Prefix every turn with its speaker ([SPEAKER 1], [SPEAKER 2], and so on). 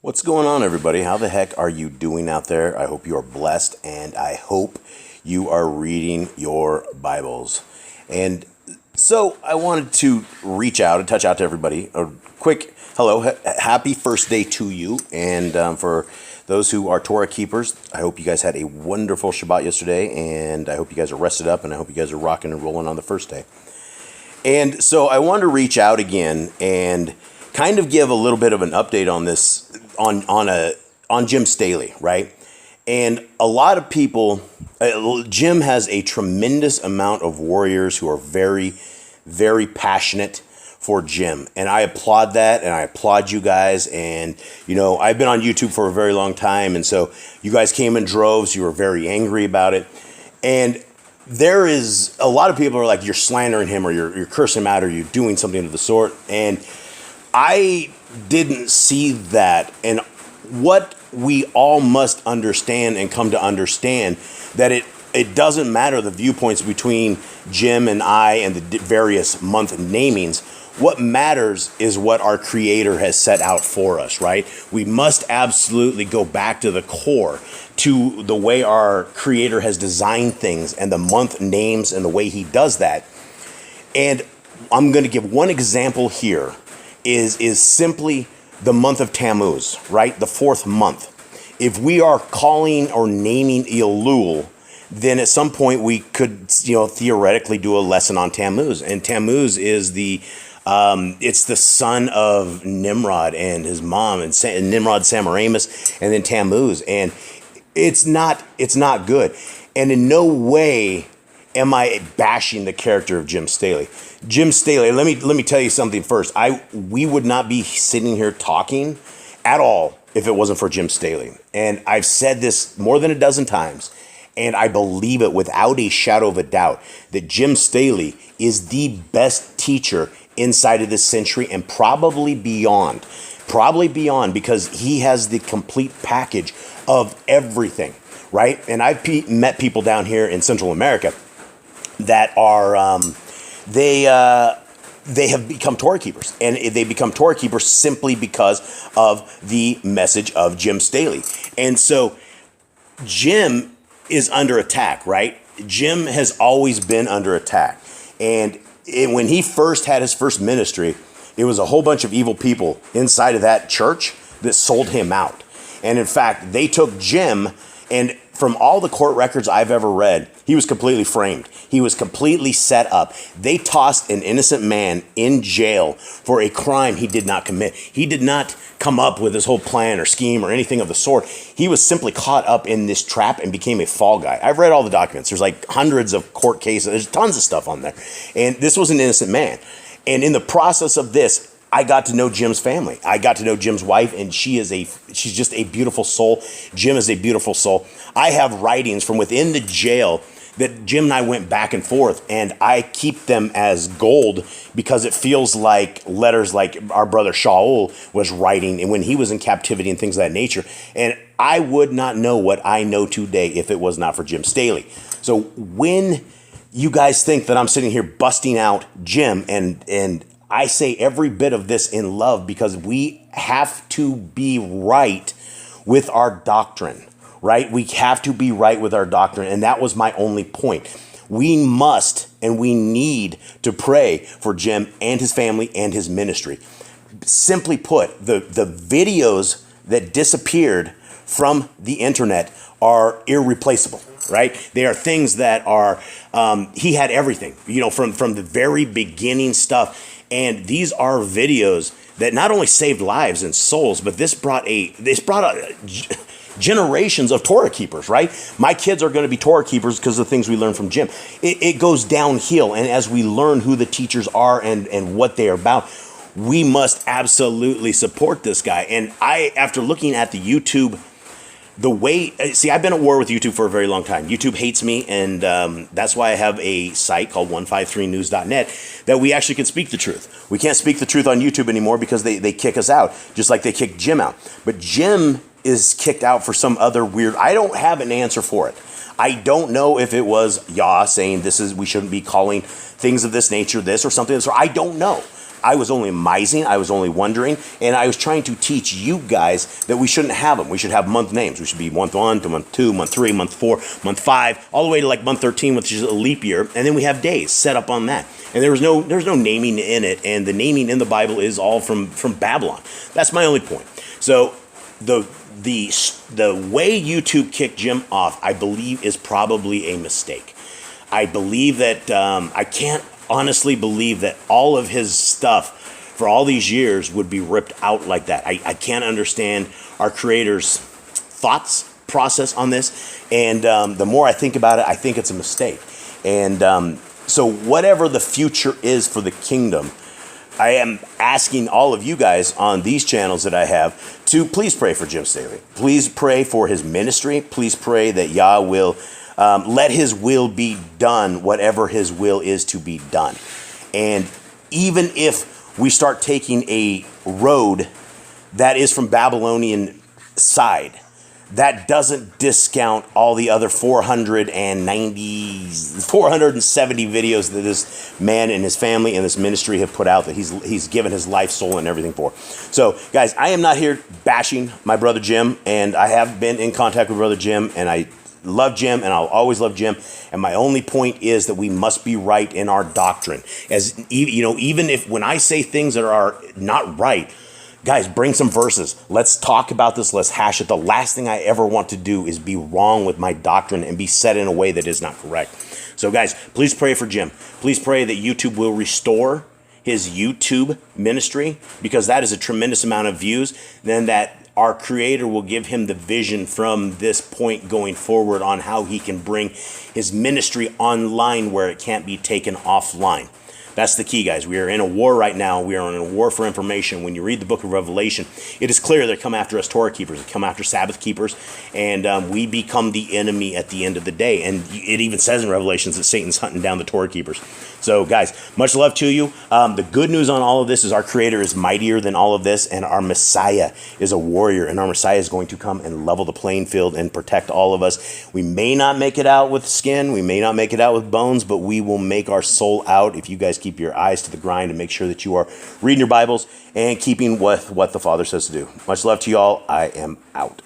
[SPEAKER 1] What's going on, everybody? How the heck are you doing out there? I hope you are blessed, and I hope you are reading your Bibles. And so I wanted to reach out and touch out to everybody. A quick hello, happy first day to you. And for those who are Torah keepers, I hope you guys had a wonderful Shabbat yesterday, and I hope you guys are rested up, and I hope you guys are rocking and rolling on the first day. And so I wanted to reach out again and kind of give a little bit of an update on this, on Jim Staley, right? And a lot of people, Jim has a tremendous amount of warriors who are very, very passionate for Jim. And I applaud that, and I applaud you guys. And, you know, I've been on YouTube for a very long time, and so you guys came in droves. You were very angry about it. And there is a lot of people who are like, you're slandering him, or you're cursing him out, or you're doing something of the sort. And I didn't see that. And what we all must understand and come to understand, that it doesn't matter the viewpoints between Jim and I and the various month namings. What matters is what our Creator has set out for us, right? We must absolutely go back to the core, to the way our Creator has designed things and the month names and the way He does that. And I'm going to give one example here, is simply the month of Tammuz, right? The fourth month. If we are calling or naming Elul, then at some point we could, theoretically do a lesson on Tammuz. And Tammuz is it's the son of Nimrod and his mom, and Nimrod, Semiramis, and then Tammuz. And it's not good. And in no way am I bashing the character of Jim Staley. Jim Staley, let me tell you something first. We would not be sitting here talking at all if it wasn't for Jim Staley. And I've said this more than a dozen times, and I believe it without a shadow of a doubt, that Jim Staley is the best teacher inside of this century, and probably beyond, because he has the complete package of everything, right? And I've met people down here in Central America that are, they have become Torah keepers, and they become Torah keepers simply because of the message of Jim Staley. And so Jim is under attack, right? Jim has always been under attack. And when he first had his first ministry, it was a whole bunch of evil people inside of that church that sold him out. And in fact, they took Jim, and from all the court records I've ever read, he was completely framed. He was completely set up. They tossed an innocent man in jail for a crime he did not commit. He did not come up with his whole plan or scheme or anything of the sort. He was simply caught up in this trap and became a fall guy. I've read all the documents. There's like hundreds of court cases. There's tons of stuff on there. And this was an innocent man. And in the process of this, I got to know Jim's family. I got to know Jim's wife, and she's just a beautiful soul. Jim is a beautiful soul. I have writings from within the jail that Jim and I went back and forth, and I keep them as gold because it feels like letters like our brother Shaul was writing, and when he was in captivity and things of that nature. And I would not know what I know today if it was not for Jim Staley. So when you guys think that I'm sitting here busting out Jim, and I say every bit of this in love, because we have to be right with our doctrine, right? We have to be right with our doctrine. And that was my only point. We must and we need to pray for Jim and his family and his ministry. Simply put, the videos that disappeared from the internet are irreplaceable, right? They are things that are, he had everything, from the very beginning stuff. And these are videos that not only saved lives and souls, but this brought generations of Torah keepers, right? My kids are going to be Torah keepers because of the things we learned from Jim. It goes downhill. And as we learn who the teachers are and what they are about, we must absolutely support this guy. And after looking at the YouTube, I've been at war with YouTube for a very long time. YouTube hates me, and that's why I have a site called 153news.net that we actually can speak the truth. We can't speak the truth on YouTube anymore because they kick us out, just like they kicked Jim out. But Jim is kicked out for some other weird, I don't have an answer for it. I don't know if it was Yah saying we shouldn't be calling things of this nature this or something. I don't know. I was only mising, I was only wondering, and I was trying to teach you guys that we shouldn't have them. We should have month names. We should be month 1 to month 2, month 3, month 4, month 5, all the way to like month 13, which is a leap year, and then we have days set up on that. And there's no naming in it, and the naming in the Bible is all from Babylon. That's my only point. So the way YouTube kicked Jim off, I believe, is probably a mistake. I believe that I can't honestly believe that all of his stuff for all these years would be ripped out like that. I can't understand our creator's thoughts process on this, and the more I think about it, I think it's a mistake. And so whatever the future is for the kingdom, I am asking all of you guys on these channels that I have to please pray for Jim Staley. Please pray for his ministry. Please pray that Yah will let his will be done, whatever his will is to be done. And even if we start taking a road that is from Babylonian side, that doesn't discount all the other 470 videos that this man and his family and this ministry have put out, that he's given his life, soul, and everything for. So, guys, I am not here bashing my brother Jim, and I have been in contact with brother Jim, and I love Jim, and I'll always love Jim. And my only point is that we must be right in our doctrine. As you know, even if when I say things that are not right, guys, bring some verses. Let's talk about this. Let's hash it. The last thing I ever want to do is be wrong with my doctrine and be said in a way that is not correct. So, guys, please pray for Jim. Please pray that YouTube will restore his YouTube ministry, because that is a tremendous amount of views. Then that our creator will give him the vision from this point going forward on how he can bring his ministry online where it can't be taken offline. That's the key, guys. We are in a war right now. We are in a war for information. When you read the book of Revelation, it is clear they come after us Torah keepers. They come after Sabbath keepers, and we become the enemy at the end of the day. And it even says in Revelations that Satan's hunting down the Torah keepers. So, guys, much love to you. The good news on all of this is our Creator is mightier than all of this, and our Messiah is a warrior, and our Messiah is going to come and level the playing field and protect all of us. We may not make it out with skin. We may not make it out with bones, but we will make our soul out if you guys keep your eyes to the grind and make sure that you are reading your Bibles and keeping with what the Father says to do. Much love to you all. I am out.